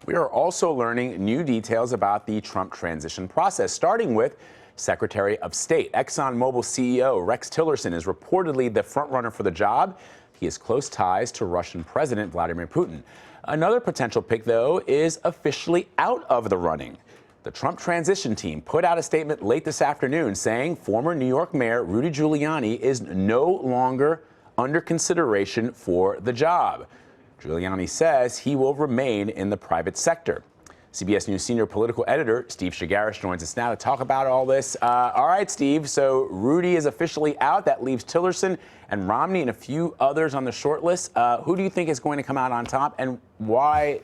We are also learning new details about the Trump transition process, starting with Secretary of State. ExxonMobil CEO Rex Tillerson is reportedly the frontrunner for the job. He has close ties to Russian President Vladimir Putin. Another potential pick, though, is officially out of the running. The Trump transition team put out a statement late this afternoon saying former New York Mayor Rudy Giuliani is no longer under consideration for the job. Giuliani says he will remain in the private sector. CBS News senior political editor Steve Chaggaris joins us now to talk about all this. All right, Steve, so Rudy is officially out. That leaves Tillerson and Romney and a few others on the short list. Who do you think is going to come out on top, and why,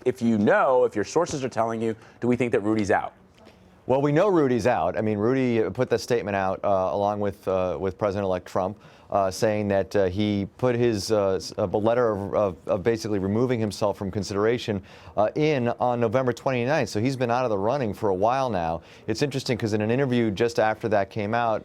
if your sources are telling you, do we think that Rudy's out? Well, we know Rudy's out. I mean, Rudy put that statement out along with President-elect Trump, saying that he put his letter of basically removing himself from consideration in on November 29th. So he's been out of the running for a while now. It's interesting because in an interview just after that came out,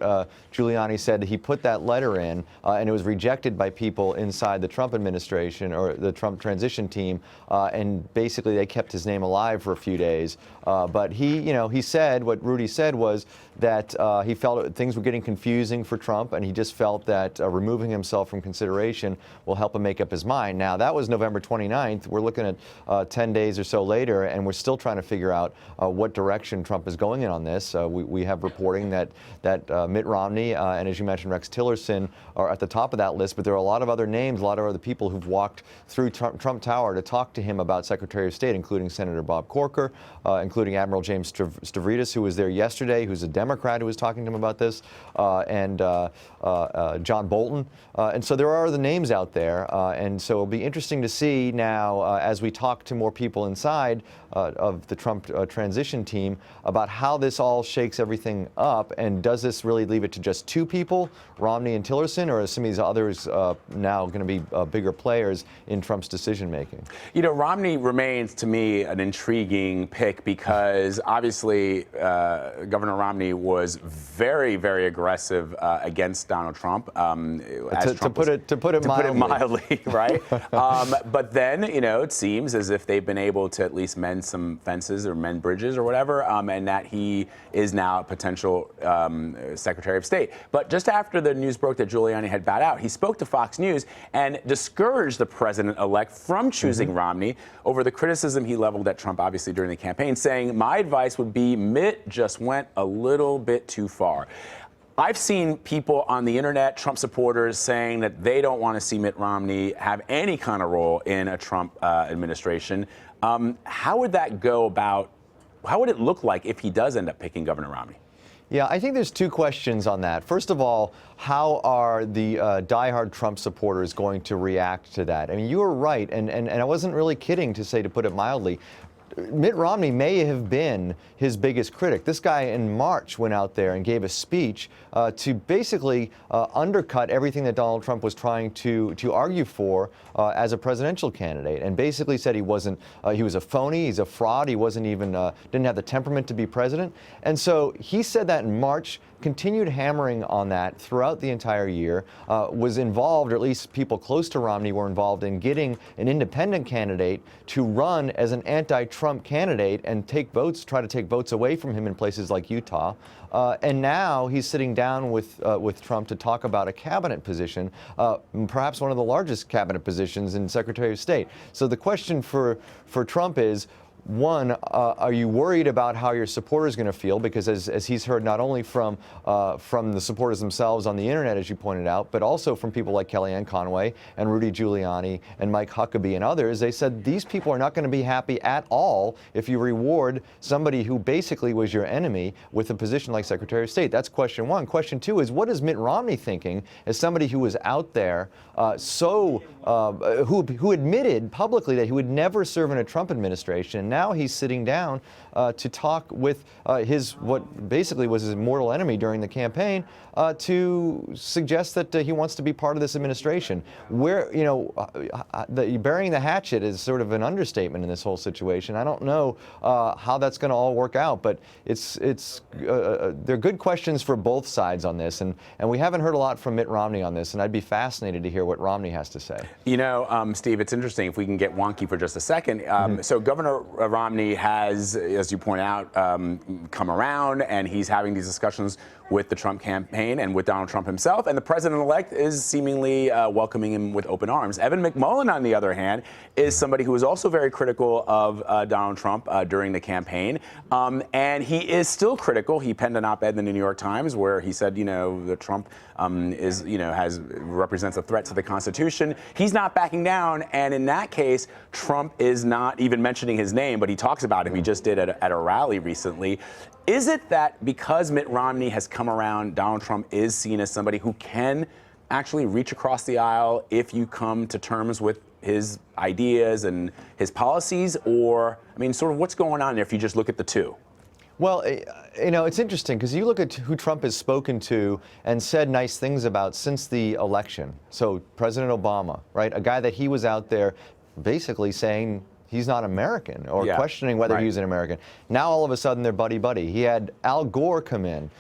Giuliani said he put that letter in and it was rejected by people inside the Trump administration or the Trump transition team, and basically they kept his name alive for a few days. But he said, what Rudy said was that he felt things were getting confusing for Trump, and he just felt that removing himself from consideration will help him make up his mind. Now, that was November 29th. We're looking at 10 days or so later, and we're still trying to figure out what direction Trump is going in on this. We have reporting that Mitt Romney and, as you mentioned, Rex Tillerson are at the top of that list, but there are a lot of other names, a lot of other people who've walked through Trump Tower to talk to him about Secretary of State, including Senator Bob Corker, including Admiral James Stavridis, who was there yesterday, who's a Democrat who was talking to him about this, and John Bolton. And so there are the names out there. And so it'll be interesting to see now as we talk to more people inside of the Trump transition team about how this all shakes everything up. And does this really leave it to just two people, Romney and Tillerson, or are some of these others now going to be bigger players in Trump's decision making? You know, Romney remains, to me, an intriguing pick because obviously Governor Romney was very, very aggressive against Donald Trump. To put it mildly, right? But then, it seems as if they've been able to at least mend some fences or mend bridges or whatever, and that he is now a potential Secretary of State. But just after the news broke that Giuliani had bowed out, he spoke to Fox News and discouraged the president-elect from choosing Romney over the criticism he leveled at Trump, obviously, during the campaign, saying, "My advice would be Mitt just went a little bit too far." I've seen people on the internet, Trump supporters, saying that they don't want to see Mitt Romney have any kind of role in a Trump administration. How would that go about? How would it look like if he does end up picking Governor Romney? Yeah, I think there's two questions on that. First of all, how are the diehard Trump supporters going to react to that? I mean, you were right, and I wasn't really kidding to put it mildly. Mitt Romney may have been his biggest critic. This guy in March went out there and gave a speech to basically undercut everything that Donald Trump was trying to argue for as a presidential candidate, and basically said he was a phony, he's a fraud, he wasn't even didn't have the temperament to be president. And so he said that in March, continued hammering on that throughout the entire year, was involved, or at least people close to Romney were involved in getting an independent candidate to run as an anti-Trump candidate and try to take votes away from him in places like Utah. And now he's sitting down with Trump to talk about a cabinet position, perhaps one of the largest cabinet positions in Secretary of State. So the question for Trump is, one, are you worried about how your supporters are going to feel? Because as he's heard not only from the supporters themselves on the internet, as you pointed out, but also from people like Kellyanne Conway and Rudy Giuliani and Mike Huckabee and others, they said these people are not going to be happy at all if you reward somebody who basically was your enemy with a position like Secretary of State. That's question one. Question two is, what is Mitt Romney thinking as somebody who was out there who admitted publicly that he would never serve in a Trump administration, and now he's sitting down to talk with what basically was his mortal enemy during the campaign to suggest that he wants to be part of this administration. Where, burying the hatchet is sort of an understatement in this whole situation. I don't know how that's going to all work out, but they're good questions for both sides on this, and we haven't heard a lot from Mitt Romney on this, and I'd be fascinated to hear what Romney has to say. Steve, it's interesting if we can get wonky for just a second. So Governor Romney has, as you point out, come around, and he's having these discussions with the Trump campaign and with Donald Trump himself, and the president-elect is seemingly welcoming him with open arms. Evan McMullin, on the other hand, is somebody who was also very critical of Donald Trump during the campaign, and he is still critical. He penned an op-ed in the New York Times where he said, that Trump represents a threat to the Constitution. He's not backing down, and in that case, Trump is not even mentioning his name, but he talks about him. He just did at a rally recently. Is it that because Mitt Romney has come around, Donald Trump is seen as somebody who can actually reach across the aisle if you come to terms with his ideas and his policies? Or, sort of what's going on there if you just look at the two? Well, it's interesting because you look at who Trump has spoken to and said nice things about since the election. So President Obama, right? A guy that he was out there basically saying he's not American or questioning whether he's an American. Now all of a sudden they're buddy-buddy. He had Al Gore come in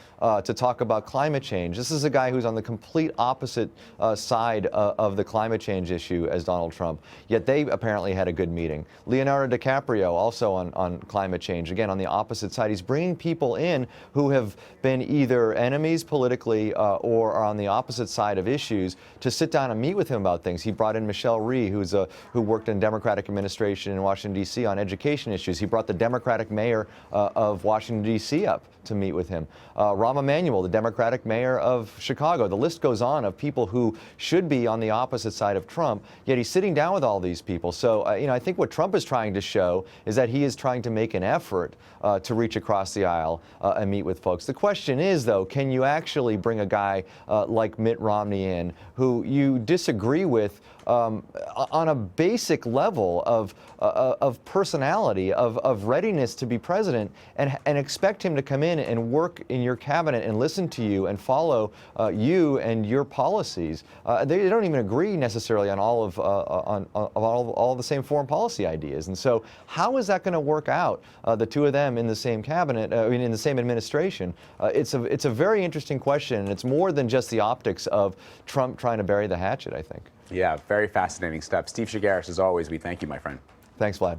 to talk about climate change. This is a guy who's on the complete opposite side of the climate change issue as Donald Trump, yet they apparently had a good meeting. Leonardo DiCaprio also on climate change, again on the opposite side. He's bringing people in who have been either enemies politically or are on the opposite side of issues to sit down and meet with him about things. He brought in Michelle Rhee, who worked in Democratic administration in Washington, D.C. on education issues. He brought the Democratic mayor of Washington, D.C. up to meet with him. Rahm Emanuel, the Democratic mayor of Chicago. The list goes on of people who should be on the opposite side of Trump, yet he's sitting down with all these people. So, I think what Trump is trying to show is that he is trying to make an effort to reach across the aisle and meet with folks. The question is, though, can you actually bring a guy like Mitt Romney in who you disagree with on a basic level of personality, of readiness to be president, and expect him to come in and work in your cabinet and listen to you and follow you and your policies? They don't even agree necessarily on all of the same foreign policy ideas. And so, how is that going to work out? The two of them in the same cabinet, in the same administration. It's a very interesting question, and it's more than just the optics of Trump trying to bury the hatchet, I think. Yeah, very fascinating stuff. Steve Chaggaris, as always, we thank you, my friend. Thanks, Vlad.